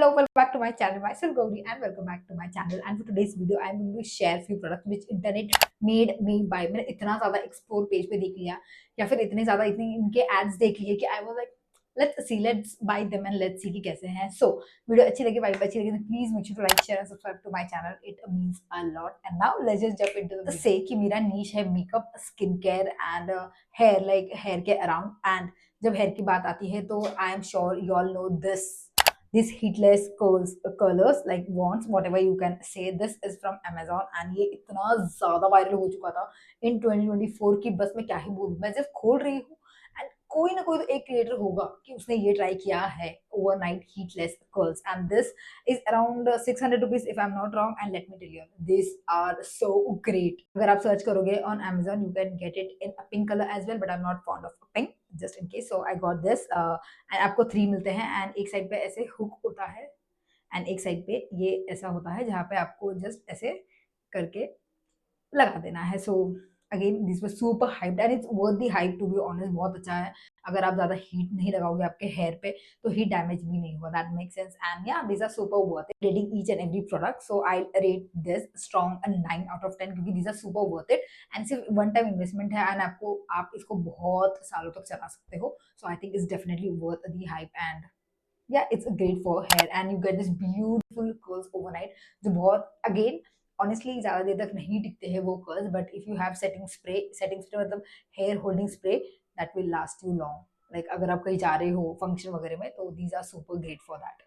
Hello, welcome back to my channel. Myself Gauri and welcome back to my channel. And for today's video, I'm going to share few products which internet made me buy. मैंने इतना ज़्यादा explore page पे देख लिया या फिर इतनी इनके एड्स देख लिए कि I was like let's buy them and let's see कि कैसे हैं. So वीडियो अच्छी लगी, वाइब अच्छी लगी तो please make sure to like share and subscribe to my channel. It means a lot. And now let's just jump into the से कि मेरा नीश है makeup, skin care and hair, like hair के around. And जब hair की बात आती है तो I am sure you all know this heatless colors like wands, whatever you can say. This is from Amazon and ये इतना ज्यादा वायरल हो चुका था in 2024 की बस मैं क्या ही बोलूं. मैं जब खोल रही हूँ एंड कोई ना कोई तो एक क्रिएटर होगा कि उसने ये ट्राई किया है overnight heatless curls. And this is around 600 rupees if I am not wrong. And let me tell you, this are so great. अगर आप सर्च करोगे on Amazon you can get it in a pink color as well, but I'm not fond of pink, just in case. So I got this. And आपको 3 मिलते हैं and एक side पे ऐसे hook होता है एंड एक साइड पे ये ऐसा होता है जहाँ पे आपको जस्ट ऐसे करके लगा देना है. So again this was super hyped and it's worth the hype to be honest. बहुत अच्छा है. अगर आप ज्यादा हीट नहीं लगाओगे आपके हेयर पे तो हीट डैमेज भी नहीं होगा. That make sense. And yeah this are super worth it. Rating each and every product, so I rate this strong 9 out of 10 क्योंकि this are super worth it. And सिर्फ one time investment है and आप इसको बहुत सालों तक चला सकते हो. So I think it's definitely worth the hype. And yeah, it's great for hair and you get this beautiful curls overnight जो बहुत again honestly ज़्यादा देर तक नहीं टिकते हैं वो curls, but if you have setting spray मतलब hair holding spray that will last you long. like अगर आप कहीं जा रहे हो function वगैरह में तो these are super great for that.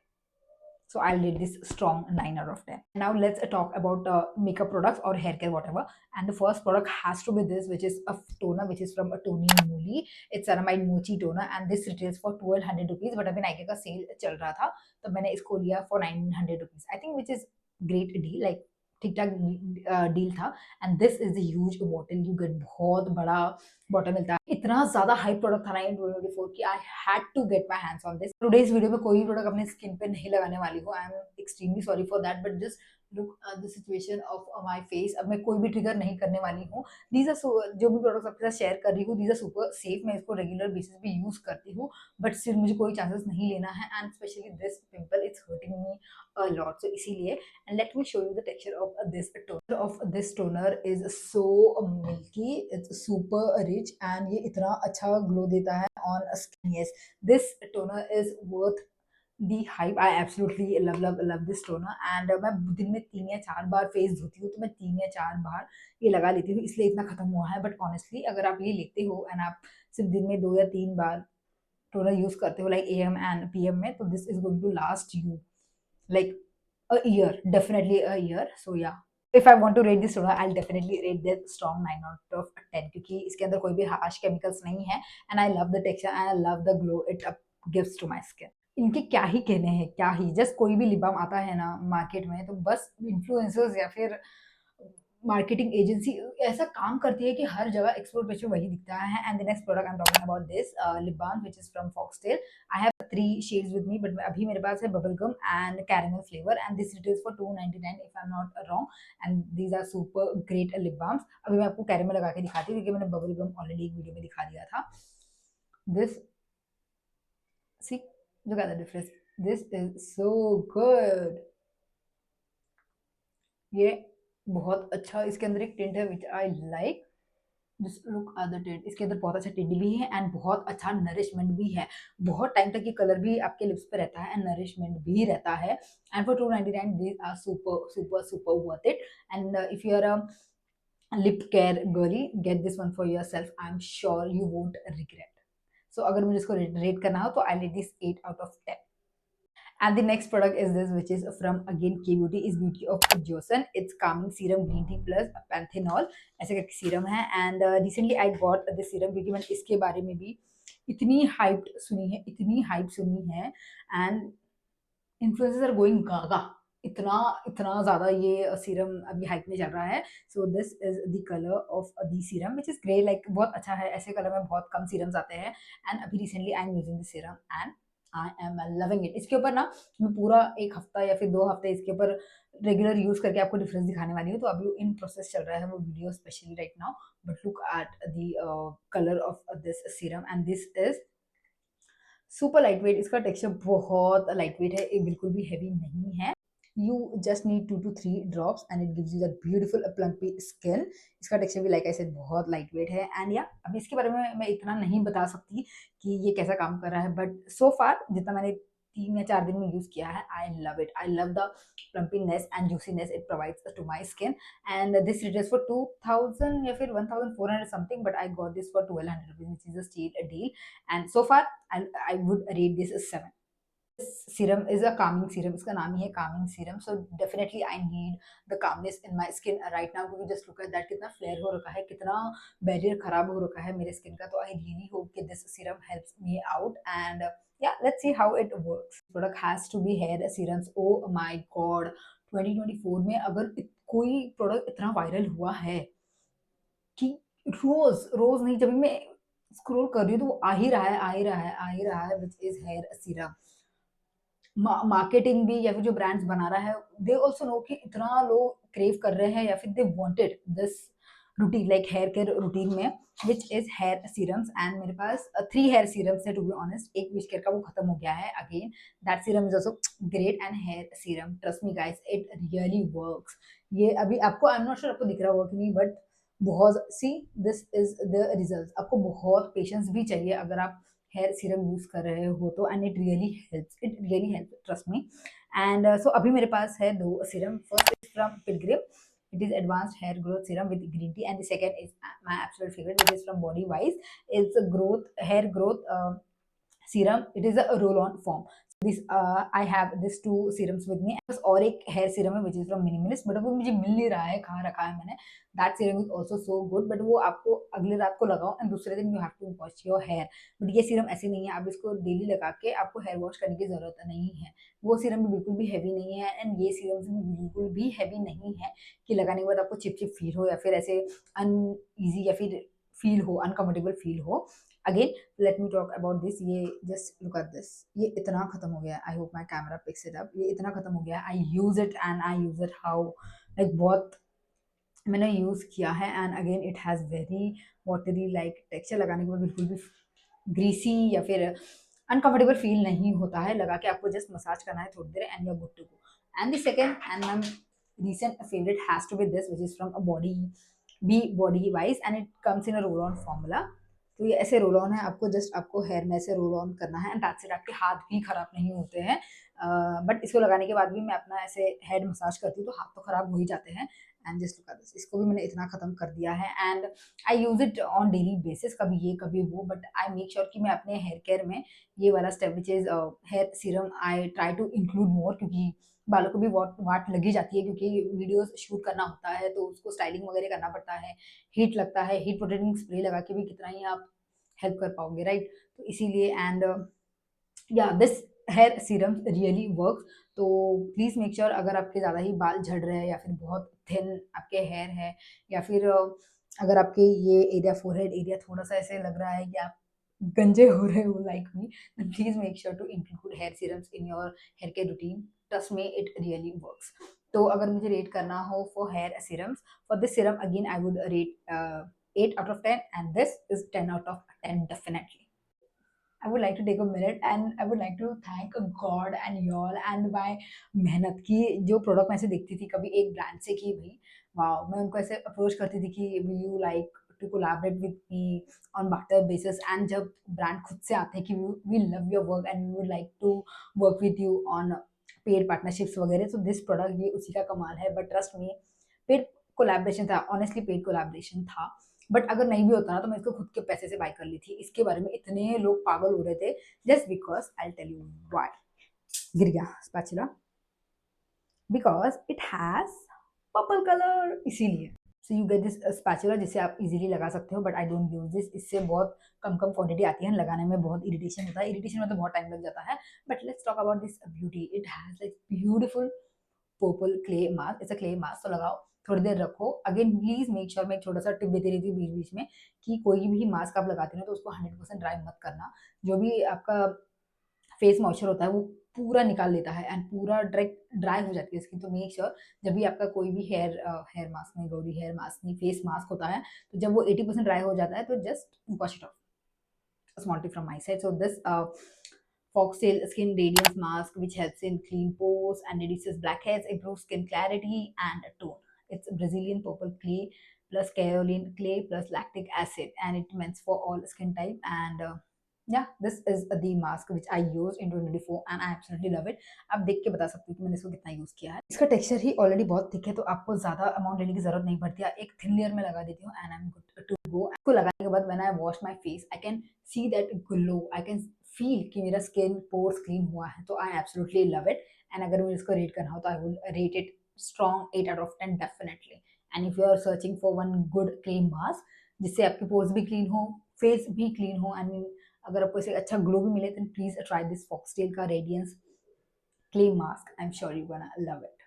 So I'll rate this strong 9 out of 10. Now let's talk about makeup products or hair care, whatever. And the first product has to be this, which is a toner, which is from a Tony Moly. It's Ceramide Mochi toner, and this retails for 1200 rupees. But अभी Nike का cell चल रहा था तो मैंने इसको लिया for 900 rupees. I think which is great deal, like ठीक ठाक डील था. And this is huge bottle. You get बहुत बड़ा बॉटल मिलता है. इतना ज्यादा हाई प्रोडक्ट था ना इन 2024 की I had to get my hands on this. Today's video में कोई भी प्रोडक्ट अपने स्किन पे नहीं लगाने वाली हूँ. I am extremely sorry for that, but just look the situation of my face. अब मैं कोई भी ट्रिगर नहीं करने वाली हूँ. दीज आर जो भी प्रोडक्ट्स आपके साथ शेयर कर रही हूँ, दीज आर सुपर सेफ. मैं इसको रेगुलर बेसिस पे यूज करती हूँ बट सिर्फ मुझे कोई चांसेस नहीं लेना है. And specially this pimple it's hurting me a lot, so इसीलिए. and let me show you the texture of this toner. This toner is so milky, it's super rich and ये इतना अच्छा glow देता है on skin. Yes, this toner is worth the hype. I absolutely love this toner. and मैं दिन में 3 या 4 बार face धोती हूँ तो मैं 3 या 4 बार ये लगा लेती हूँ, इसलिए इतना खत्म हुआ है. बट ऑनेस्टली अगर आप ये लेते हो एंड आप सिर्फ दिन में 2 या 3 बार टोनर यूज करते हो लाइक AM एंड PM में, तो this is going to last you like a year, definitely a year. So yeah, if I want to rate this toner, I'll definitely rate this strong 9 out of 10 क्योंकि इसके अंदर कोई भी harsh chemicals नहीं है. and I love the texture and I love the glow it up gives to my skin. इनके क्या ही कहने हैं, क्या ही. जस्ट कोई भी लिप बाम आता है ना मार्केट में तो बस इन्फ्लुएंसर्स या फिर मार्केटिंग एजेंसी ऐसा काम करती है कि हर जगह एक्सप्लोर पेज पे वही दिखता है. And the next product I am talking about this lip balm which is from Foxtale. I have 3 shades with me but अभी मेरे पास है bubble gum and caramel flavour. And this retails for 299 if I am not wrong. And these are super great lip balms. अभी मैं आपको caramel लगा के दिखाती हूँ क्योंकि मैंने बबल गम ऑलरेडी एक वीडियो में दिखा दिया था. This see, look at the difference. This is so good. ये बहुत अच्छा. इसके अंदर एक टिंट है which I like. Just look at the tint. इसके अंदर बहुत अच्छा टिंट भी है एंड बहुत अच्छा नरिशमेंट भी है. बहुत टाइम तक ये कलर भी आपके लिप्स पे रहता है एंड नरिशमेंट भी रहता है. And for 299 these are super super super worth it. And if you are a lip care girly, get this one for yourself. I am sure you won't regret. So अगर मुझे इसको rate करना हो तो I rate this 8 out of 10. And the next product is this, which is from again K Beauty, is Beauty of Joseon. It's calming serum green tea plus panthenol ऐसे करके serum है. And recently I got this serum क्योंकि मैंने इसके बारे में भी इतनी हाइप सुनी है. एंड इन्फ्लुएंसर्स आर गोइंग गागा. इतना इतना ज्यादा ये सीरम अभी हाइप में चल रहा है. सो this is the colour of the serum which is grey. Like बहुत अच्छा है. ऐसे कलर में बहुत कम सीरम्स आते हैं. एंड अभी recently I am using this serum and I am loving it. इसके ऊपर ना मैं पूरा 1 हफ्ता या फिर 2 हफ्ते इसके ऊपर रेगुलर यूज करके आपको डिफरेंस दिखाने वाली हूँ. तो अभी इन प्रोसेस चल रहा है वो video specially right now. But look at the colour of this serum and this is super light wait, इसका टेक्सचर बहुत लाइट वेट है, ये बिल्कुल भी हैवी नहीं है। You just need 2 to 3 drops and it gives you that beautiful plumpy skin. इसका texture भी लाइक आई सेड बहुत लाइट वेट है। एंड या अभी इसके बारे में मैं इतना नहीं बता सकती कि ये कैसा काम कर रहा है, बट सो फार जितना मैंने 3 या 4 दिन में यूज किया है, I love it. I love the plumpiness and juiciness it provides to my skin. And this retails for 2000 या फिर 1400 something, but I got this for 1200 rupees, which is a steal deal. And so far I would rate this as 7. This serum is a calming serum. इसका नाम ही है calming serum. So definitely I need the calmness in my skin right now. क्योंकि just look at that, कितना flare हो रखा है, कितना barrier खराब हो रखा है मेरे skin का। तो I really hope कि this serum helps me out. And yeah, let's see how it works. Product has to be hair serums. Oh my god, 2024 में अगर कोई प्रोडक्ट इतना वायरल हुआ है कि रोज रोज नहीं, जब भी मैं स्क्रॉल कर रही हूँ तो वो आ ही रहा है, आ ही रहा है, आ ही रहा है, विच इज हेयर सीरम। मार्केटिंग भी या फिर जो ब्रांड्स बना रहा है, दे ऑल्सो नो कि इतना लोग क्रेव कर रहे हैं या फिर they wanted this routine, like hair care routine में, which is hair serums. And मेरे पास 3 हेयर सीरम्स है टू बी ऑनेस्ट। एक विश केयर का वो खत्म हो गया है again, that serum is also great. And hair serum, trust me guys, it really works. ये अभी आपको, आई एम नॉट श्योर आपको दिख रहा होगा कि नहीं, बट बहुत सी, दिस इज द रिजल्ट। आपको बहुत पेशेंस भी चाहिए अगर आप हेयर सीरम यूज कर रहे हो तो, and it really helps, it really helps, trust me. And so अभी मेरे पास है 2 serum. First is from Pilgrim, it is advanced hair growth serum with green tea, and the second is my absolute favorite, which is from Body Wise. It's a growth hair growth serum. It is a roll on form. This I have this 2 serums with me. बस और एक hair serum है, which is from Minimalist, but वो मुझे मिल नहीं रहा है, कहाँ रखा है मैंने। That serum is also so good, but वो आपको अगले रात को लगाओ एंड दूसरे दिन you have to wash your hair. But ये सीरम ऐसे नहीं है, आप इसको डेली लगा के आपको हेयर वॉश करने की जरूरत नहीं है। वो सीरम भी बिल्कुल भी हैवी नहीं है, एंड ये सीरम भी बिल्कुल भी हैवी नहीं है कि लगाने के बाद आपको चिप चिप फील हो या फिर ऐसे अनईजी या फिर फील हो, अनकंफर्टेबल फील हो। Again let me talk about this. ये जस्ट लुक एट दिस, ये इतना खत्म हो गया है। I hope my camera picks it up. ये इतना खत्म हो गया है। I use it and I use it how, like बहुत मैंने यूज किया है। And again it has very watery like texture, लगाने के बाद बिल्कुल भी ग्रीसी या फिर अनकंफर्टेबल फील नहीं होता है। लगा के आपको जस्ट मसाज करना है थोड़ी देर and you are good to go. And the second and my recent favorite has to be this, which is from a body wise, and it comes in a roll on formula। तो ये ऐसे roll on है, आपको just आपको hair में ऐसे roll on करना है एंड दैट्स इट। आपके हाथ भी खराब नहीं होते हैं। बट इसको लगाने के बाद भी मैं अपना ऐसे हेड मसाज करती हूँ तो हाथ तो खराब हो ही जाते हैं। And just look at this, इसको भी मैंने इतना खत्म कर दिया है। And I use it on daily basis, कभी ये कभी वो, बट आई मेक श्योर कि मैं अपने हेयर केयर में ये वाला step, which is hair serum, I try to include more, क्योंकि बालों को भी वाट लगी जाती है, क्योंकि वीडियोस शूट करना होता है तो उसको स्टाइलिंग वगैरह करना पड़ता है, हीट लगता है। हीट प्रोटेक्टिंग स्प्रे लगा के भी कितना ही आप हेल्प कर पाओगे, राइट? तो इसीलिए and yeah this hair serum really work. तो प्लीज मेक श्योर, अगर आपके ज्यादा ही बाल झड़ रहे हैं या फिर बहुत थिन आपके हेयर है, या फिर अगर आपके ये एरिया, फोरहेड एरिया थोड़ा सा ऐसे लग रहा है कि आप गंजे हो रहे हो like me, please make sure to include hair serums in your hair care routine. Trust me, it really works. तो अगर मुझे रेट करना हो for hair serums, for this serum again I would rate 8 out of 10, and this is 10 out of 10 definitely। I would like to take a minute and I would like to thank God and y'all and my मेहनत की। जो product मैं ऐसे देखती थी कभी एक brand से कि भाई वाओ, मैं उनको ऐसे अप्रोच करती थी कि will you like to collaborate with me on barter basis. And जब ब्रांड खुद से आते हैं कि we love your work and we would like to work with you on paid partnerships वगैरह, तो दिस प्रोडक्ट ये उसी का कमाल है। But trust me, paid collaboration था, ऑनेस्टली पेड कोलैबोरेशन था। बट अगर नहीं भी होता ना तो मैं इसको खुद के पैसे से बाय कर ली थी। इसके बारे में इतने लोग पागल हो रहे थे, just because I tell you why. गिर गया spatula, because it has purple colour, इसीलिए। So you get this spatula जिसे आप इजीली लगा सकते हो, but I don't use this. इससे बहुत कम कम क्वांटिटी आती है, लगाने में बहुत इरिटेशन होता है। इरिटेशन में तो बहुत टाइम लग जाता है। But let's talk about this beauty. It has like beautiful purple clay mask. It's a clay mask. तो लगाओ, थोड़ी देर रखो। अगेन प्लीज मेक श्योर, मैं एक छोटा सा टिप देती रहती हूँ बीच बीच में कि कोई भी मास्क आप लगाते हो तो उसको 100% ड्राई मत करना। जो भी आपका फेस मॉइस्चर होता है वो पूरा निकाल लेता है एंड पूरा डायरेक्ट ड्राई हो जाती है स्किन। तो मेक श्योर जब भी आपका कोई भी हेयर मास्क नहीं, गौरी हेयर मास्क नहीं, फेस मास्क होता है, तो जब वो 80% ड्राई हो जाता है तो just wash it of. Small tip from my side. So this Foxtail Skin Radiance Mask, which helps in clean pores and reduces blackheads, improves skin clarity and tone. It's Brazilian purple clay plus kaolin clay plus lactic acid, and it meant for all skin type. And yeah, this is the mask which I used in 2024 and I absolutely love it. आप देख के बता सकते हो कि मैंने इसको कितना यूज किया है। इसका टेक्सचर ही ऑलरेडी बहुत थिक है, तो आपको ज्यादा अमाउंट लेने की जरूरत नहीं पड़ती है। एक थिन लेयर में लगा देती हूँ and I am good to go. इसको लगाने के बाद when I wash my face, I can see that glow, I can feel कि मेरा स्किन पोर्स क्लीन हुआ है, तो I absolutely love it. And अगर मुझे इसको रेट करना हो तो I would rate it strong 8 out of 10 definitely. And if you are searching for one good cream mask जिससे आपके पोर्स भी क्लीन हो, फेस भी क्लीन हो, आई मीन अगर आपको इसे अच्छा ग्लो भी मिले, then please try this Foxtale का radiance clay mask. I'm sure you're gonna love it.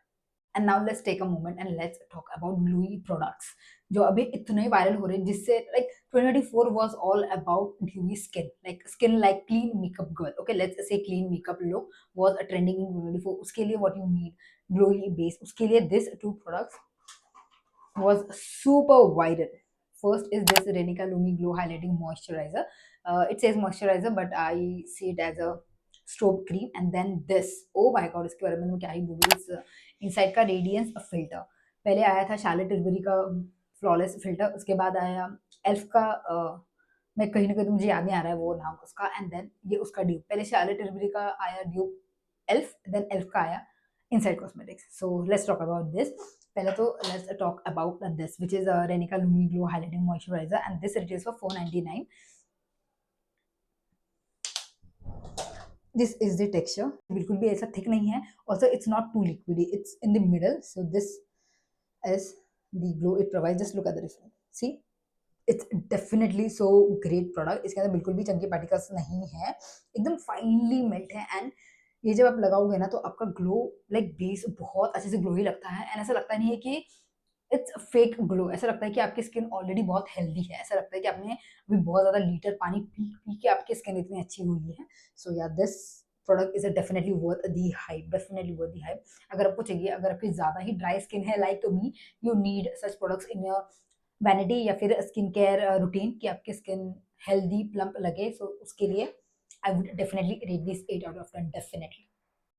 And now let's take a moment and let's talk about gluey products जो अभी इतने वायरल हो रहे हैं, जिससे like 2024 was all about dewy skin, like skin like clean makeup girl. Okay, let's say clean makeup look was a trending in 2024. उसके लिए what you need, glowy base, उसके लिए this two products was super viral. First is this Renica Lumi Glow Highlighting Moisturizer. It says moisturizer, but I see it as a strobe cream. And then this, oh my god, इसके बारे में मैं क्या ही बोलूँ, इस inside का radiance filter. पहले आया था शार्लेट टिल्बरी का फ्लॉलेस फिल्टर, उसके बाद आया एल्फ का मैं कहीं ना कहीं तो मुझे याद नहीं आ रहा है वो नाम उसका, एंड देन ये उसका ड्यूब। पहले शार्लेट टिल्बरी का आया ड्यूब एल्फ, देन एल्फ का आया inside cosmetics. So let's talk about this. पहले तो let's talk about this which is रेनिका lumi glow highlighting moisturizer, and this retails for 499। This is the texture, बिल्कुल भी ऐसा थिक नहीं है, also it's not too liquidy, it's in the middle. So this is the glow it provide, just look at the difference, see it's definitely so great product. इसके अंदर बिल्कुल भी Chunky particles नहीं है, एकदम फाइनली मेल्ट है, एंड ये जब आप लगाओगे ना तो आपका ग्लो लाइक बेस बहुत अच्छे से ग्लो ही लगता है, एंड ऐसा लगता नहीं है कि इट्स फेक ग्लो। ऐसा लगता है कि आपकी स्किन ऑलरेडी बहुत हेल्दी है, ऐसा लगता है कि आपने अभी बहुत ज्यादा लीटर पानी पी पी के आपकी स्किन इतनी अच्छी हुई है। So yeah this product is definitely worth the hype, definitely worth the hype. अगर आपको चाहिए, अगर आपकी ज्यादा ही ड्राई स्किन है like to me, you need such products in your vanity या फिर स्किन केयर रूटीन कि आपकी स्किन हेल्दी प्लम्प लगे, सो उसके लिए I would definitely rate this 8 out of 10 definitely.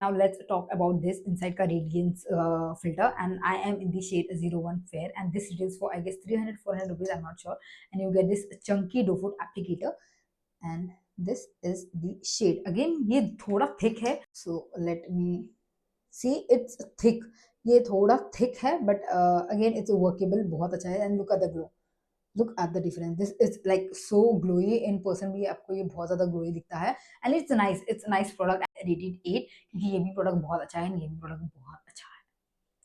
Now let's talk about this inside ka radiance filter, and I am in the shade 01 fair, and this retails for I guess 300 400 rupees, I'm not sure. And you get this chunky doe foot applicator, and this is the shade. Again ye thoda thick hai, so let me see, it's thick, ये थोड़ा thick है, but again it's workable, बहुत अच्छा है। and look at the glow, look at the difference, this is like so glowy in person भी आपको ये बहुत ज्यादा glowy दिखता है, and it's nice product, I rated 8 क्योंकि ये भी प्रोडक्ट बहुत अच्छा है, ये भी प्रोडक्ट बहुत अच्छा है।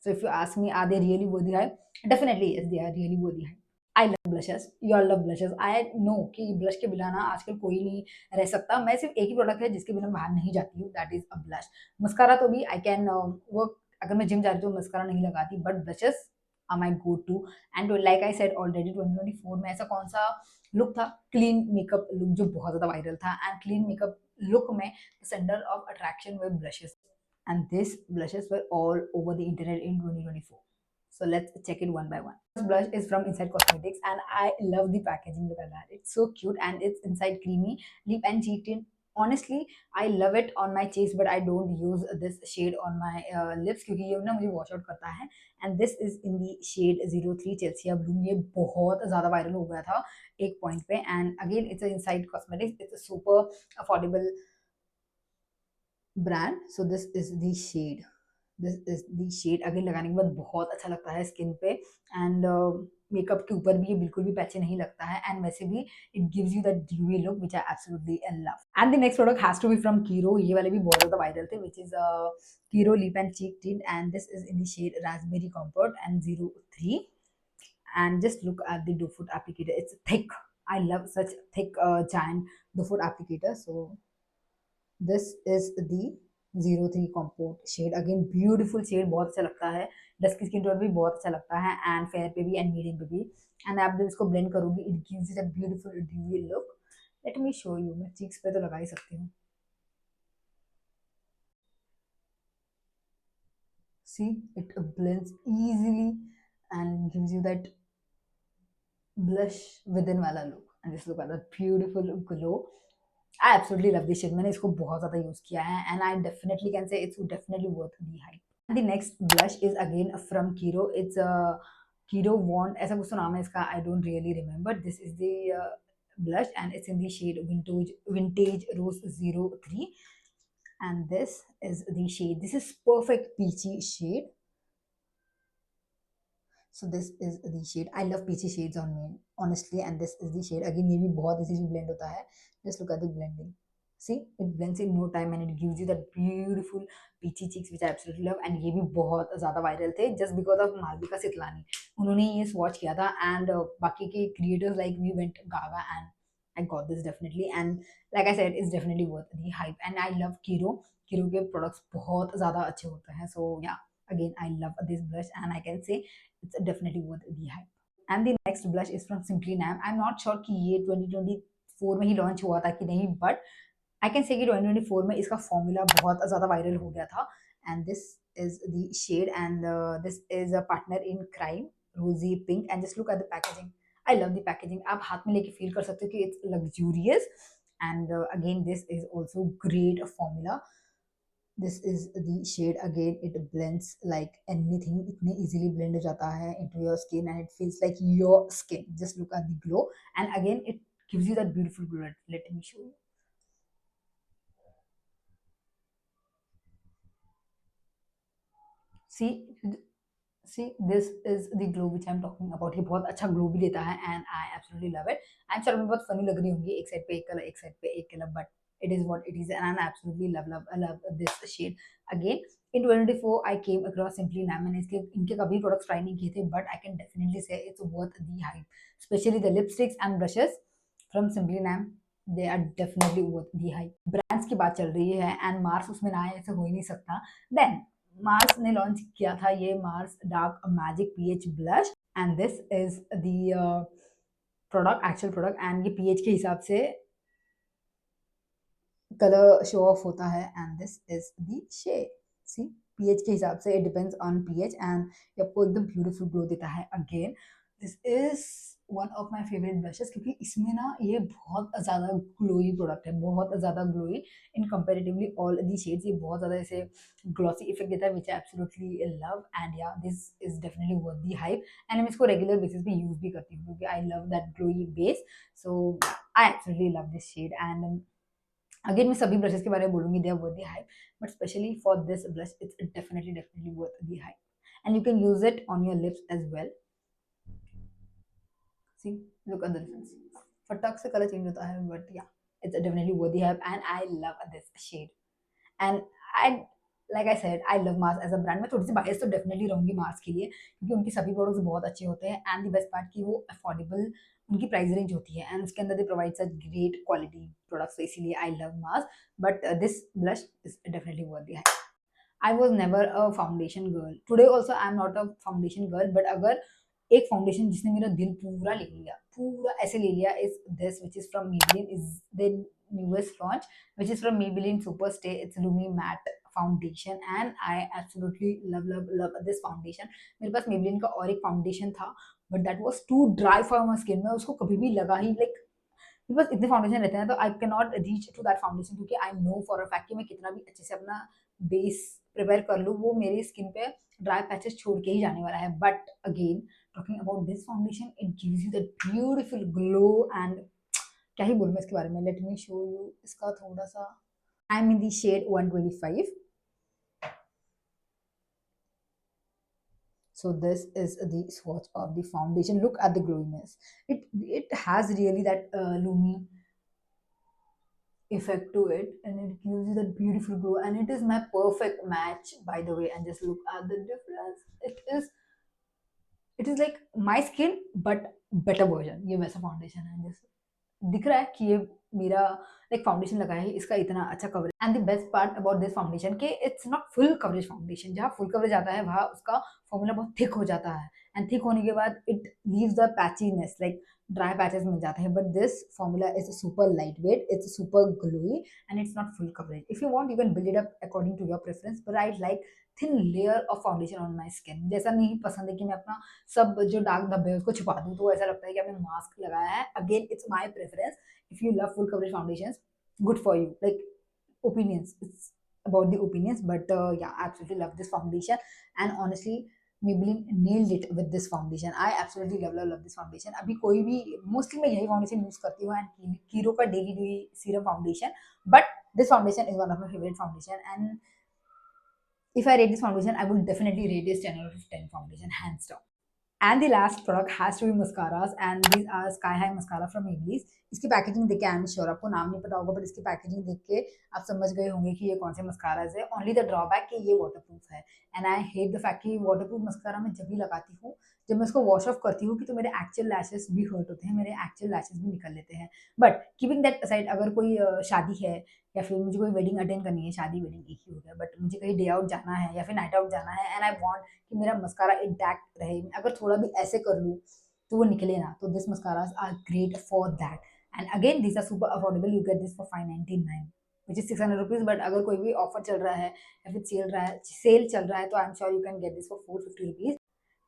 so if you ask me are they really worthy hype, definitely yes, they are really worthy hype। I love blushes, you all love blushes, I know कि ब्लश के बिना ना आजकल कोई नहीं रह सकता। मैं सिर्फ एक ही प्रोडक्ट है जिसके बिना बाहर नहीं जाती हूँ, that is a blush. Mascara तो भी आई कैन वर्क, अगर मैं जिम जा रही हूँ तो मस्कारा नहीं लगाती, but blushes are my go to। and like I said already 2024 में ऐसा कौन सा लुक था, क्लीन मेकअप लुक, जो बहुत ज्यादा वायरल था, एंड क्लीन मेकअप लुक में centre of attraction way blushes, and these blushes were all over the internet in 2024। so let's check it one by one। This blush is from Inside Cosmetics, and I love the packaging, look at that, it's so cute, and it's inside creamy lip and cheek tint। honestly I love it on my cheeks, but I don't use this shade on my lips क्योंकि ये ना मुझे wash out करता है। And this is in the shade 03 Chelsea Bloom, ये बहुत ज्यादा viral हो गया था एक पॉइंट पे, and again it's Insight Cosmetics, it's super affordable brand. So this is the shade, this is the shade. Again लगाने के बाद बहुत अच्छा लगता है स्किन पे, एंड मेकअप के ऊपर भी ये बिल्कुल भी पैचे नहीं लगता है, एंड वैसे भी it gives you that gluey look which I absolutely love. And the next product has to be from Kiro, ये वाले भी बहुत ज्यादा वायरल थे, which is Kiro lip and cheek tint, and this is in the shade raspberry comfort and 03। and just look at the doe foot applicator, it's thick, I love such thick giant doe foot applicator। so this is the 03 compote shade, again beautiful shade, बहुत अच्छा लगता है, dusky skin tone भी बहुत अच्छा लगता है, and fair पे भी एंड मीडियम पे भी। एंड आप जब इसको ब्लेंड करोगे it gives it a beautiful dewy look. Let me show you, मैं चीक्स पे तो लगा ही सकती हूँ, see it blends easily and gives you that blush within wala look, and just look at that beautiful glow। I absolutely love this shade, मैंने इसको बहुत ज़्यादा यूज़ किया है and I definitely can say it's definitely worth the hype. And the next blush is again from Kiro, it's Kiro wand ऐसा कुछ तो नाम है इसका, I don't really remember. This is the blush and it's in the shade vintage rose 03, and this is the shade, this is perfect peachy shade. So this is the shade, I love peachy shades on me honestly, and this is the shade again, ये भी बहुत easily blend होता है, just look at the blending, see it blends in no time and it gives you that beautiful peachy cheeks which I absolutely love। and ये भी बहुत ज़्यादा viral थे just because of मालविका सितलानी, उन्होंने ये swatch किया था and बाकी के creators like we went gaga and I got this definitely, and like I said it's definitely worth the hype and I love Kiro, Kiro के products बहुत ज़्यादा अच्छे होते हैं, so yeah again I love this blush and I can say it's definitely worth the hype। And the next blush is from Simply Nam, I'm not sure कि ये 2024 में ही launch हुआ था कि नहीं, बट आई कैन से कि 2024 में इसका फॉर्मूला बहुत ज़्यादा वायरल हो गया था। And this is the shade and this is a partner in crime rosy pink, and just look at the packaging, I love the packaging, आप हाथ में लेके फील कर सकते हो कि it's luxurious. And again this is also great formula, this is the shade again, it blends like anything, itne easily blend ho jata hai into your skin and it feels like your skin, just look at the glow and again it gives you that beautiful glow, let me show you, see see this is the glow which I'm talking about, ये बहुत अच्छा glow भी देता है and I absolutely love it। I'm sure मैं बहुत funny लग रही होंगी, एक साइड पे एक कलर एक साइड पे एक colour, but it is what it is and I absolutely love this shade। again in 2024 I came across Simply Nam, मैंने इसके इनके कभी प्रोडक्ट्स ट्राई नहीं किए थे but I can definitely say it's worth the hype, especially the lipsticks and brushes from Simply Nam, they are definitely worth the hype। Brands की बात चल रही है एंड मार्स उसमें ना आए ऐसे हो ही नहीं सकता, देन मार्स ने लॉन्च किया था ये Mars Dark Magic pH blush and this is the product, actual product, and ये पीएच के हिसाब से कलर शो ऑफ होता है and this is the shade, see pH के हिसाब से it depends on pH and ये आपको एकदम ब्यूटीफुल ग्लो देता है। Again this is one of my favourite blushes क्योंकि इसमें ना ये बहुत ज़्यादा ग्लोई प्रोडक्ट है, बहुत ज़्यादा glowy in comparatively all the shades, ये बहुत ज़्यादा ऐसे ग्लॉसी इफेक्ट देता है which I absolutely love and yeah this is definitely worth the hype and मैं इसको रेगुलर बेसिस पे यूज भी करती हूँ क्योंकि I love that glowy base, so I absolutely love this shade and again मैं सभी ब्रशेस के बारे में बोलूंगी, they are worth the hype but specially for this brush it's definitely worth the hype and you can use it on your lips as well, see look at the difference, फटाक से colour change होता है but yeah it's definitely worth the hype and I love this shade and I like I said I love Mars as a brand. मैं थोड़ी सी बायस तो definitely रहूंगी Mars के लिए क्योंकि उनके सभी प्रोडक्ट्स बहुत अच्छे होते हैं एंड द बेस्ट पार्ट की वो अफोर्डेबल उनकी प्राइस रेंज होती है एंड उसके अंदर they provide such great quality products, तो इसीलिए आई love Mars but this blush is definitely worth the hype. I was never a foundation girl, today also I am not a foundation girl, but अगर एक foundation जिसने मेरा दिल पूरा ले लिया, पूरा ऐसे ले लिया, is this which is from Maybelline, is the newest launch which is from Maybelline Superstay, it's Lumi Matte foundation and I absolutely love this foundation. मेरे पास Maybelline का और एक फाउंडेशन था but that was too dry for my skin, मैं उसको कभी भी लगा ही लाइक मेरे पास इतने फाउंडेशन रहते हैं तो I can not reach to that foundation क्योंकि I know for a fact कि मैं कितना भी अच्छे से अपना बेस प्रिपेयर कर लूँ वो मेरी स्किन पे ड्राई पैचेस छोड़ के ही जाने वाला है। But again talking about this foundation it gives you that beautiful glow and क्या ही बोलूँ मैं इसके बारे में, लेट मी शो यू इसका थोड़ा सा, I am in the shade 125। So this is the swatch of the foundation, look at the glowiness, it has really that lumi effect to it and it gives you that beautiful glow and it is my perfect match by the way, and just look at the difference, it is like my skin but better version, ये वैसा foundation है जैसे दिख रहा है कि ये मेरा लाइक फाउंडेशन लगाया है इसका इतना अच्छा coverage and the best part about this foundation कि it's not full coverage foundation, जहाँ फुल कवरेज आता है वहाँ उसका फॉर्मूला बहुत थिक हो जाता है एंड थिक होने के बाद it leaves the patchiness like dry patches मिल जाते हैं, but this formula is super light weight, it's super glowy and it's not full coverage, if you want you can build it up according to your preference but I like thin layer of foundation on my skin, जैसा नहीं पसंद है कि मैं अपना सब जो dark धब्बे है उसको छुपा दूँ, तो ऐसा लगता है कि आपने मास्क लगाया है, again it's my preference. If you love full coverage foundations good for you, like opinions, it's about the opinions. But yeah, I absolutely love this foundation. And honestly, Maybelline nailed it with this foundation. I absolutely love this foundation. अभी कोई भी mostly मैं यही foundation use करती हूँ, and Kiro का daily dewy serum foundation, but this foundation is one of my favourite foundation. And if I rate this foundation, I would definitely rate this 10 out of 10 foundation, hands down. And the last product has to be mascaras, and these are Sky High mascara from Maybelline. इसकी packaging देख के आई am sure आपको नाम नहीं पता होगा, but इसकी packaging देख के आप समझ गए होंगे कि ये कौन से मस्काराज है. ओनली द ड्रॉबैक कि ये वाटरप्रूफ है, and I hate the fact कि वाटरप्रूफ मस्कारा मैं जब भी लगाती हूँ, जब मैं उसको वॉश ऑफ करती हूँ, कि तो मेरे एक्चुअल लैशेस भी हर्ट होते हैं, मेरे एक्चुअल लैशेस भी निकल लेते हैं. बट कीपिंग दैट असाइड, अगर कोई शादी है, या फिर मुझे कोई वेडिंग अटेंड करनी है, शादी वेडिंग एक ही हो गया, बट मुझे कहीं डे आउट जाना है या फिर नाइट आउट जाना है, एंड आई वांट कि मेरा मस्कारा इंटैक्ट रहे, अगर थोड़ा भी ऐसे कर लूँ तो वो निकले ना, तो this mascaras are great for that. And again this are super affordable, you get this for 599 which is 600 rupees. But अगर कोई भी ऑफर चल रहा है या फिर सेल चल रहा है, तो I am sure you can get this for 450 rupees.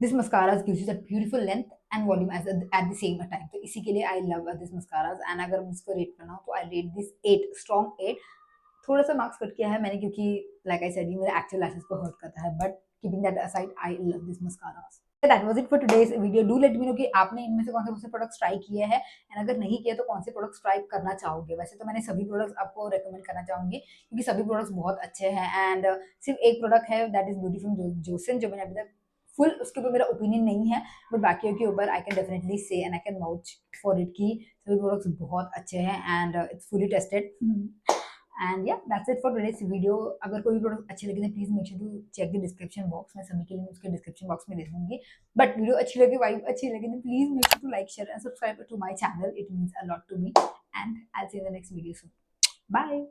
This mascaras gives you that beautiful length and volume at the same time. तो इसी के लिए I love this mascaras. And अगर मुझको रेट करना हो तो आई रेट दिस 8, स्ट्रॉन्ग 8. थोड़ा सा मार्क्स कट किया है मैंने, क्योंकि लाइक आई सेड ये मेरे एक्चुअल लैशेस को हर्ट करता है, but keeping that aside, I love this mascaras. That was it for today's video. Do let me know कि आपने इनमें से कौन से प्रोडक्ट्स ट्राई किए हैं, एंड अगर नहीं किए तो कौन से प्रोडक्ट्स ट्राई करना चाहोगे. वैसे तो मैंने सभी प्रोडक्ट्स आपको रेकमेंड करना चाहूंगी, क्योंकि सभी प्रोडक्ट्स बहुत अच्छे हैं. एंड सिर्फ एक प्रोडक्ट है, that is beauty from Jason, जो मैंने अभी तक फुल उसके ऊपर मेरा ओपिनियन नहीं है, बट बाकियों के ऊपर I can definitely say and I can vouch for it कि सभी प्रोडक्ट्स बहुत अच्छे हैं, and it's fully tested. And yeah that's it for today's video. अगर कोई भी प्रोडक्ट अच्छे लगे तो please make sure to check the description box. मैं सभी के लिंक उसके डिस्क्रिप्शन बॉक्स में दे दूंगी. बट वीडियो अच्छी लगे, वाइब अच्छी लगे, तो please make sure to like, share and subscribe to my channel. It means a lot to me, and I will see you in the next video soon. Bye.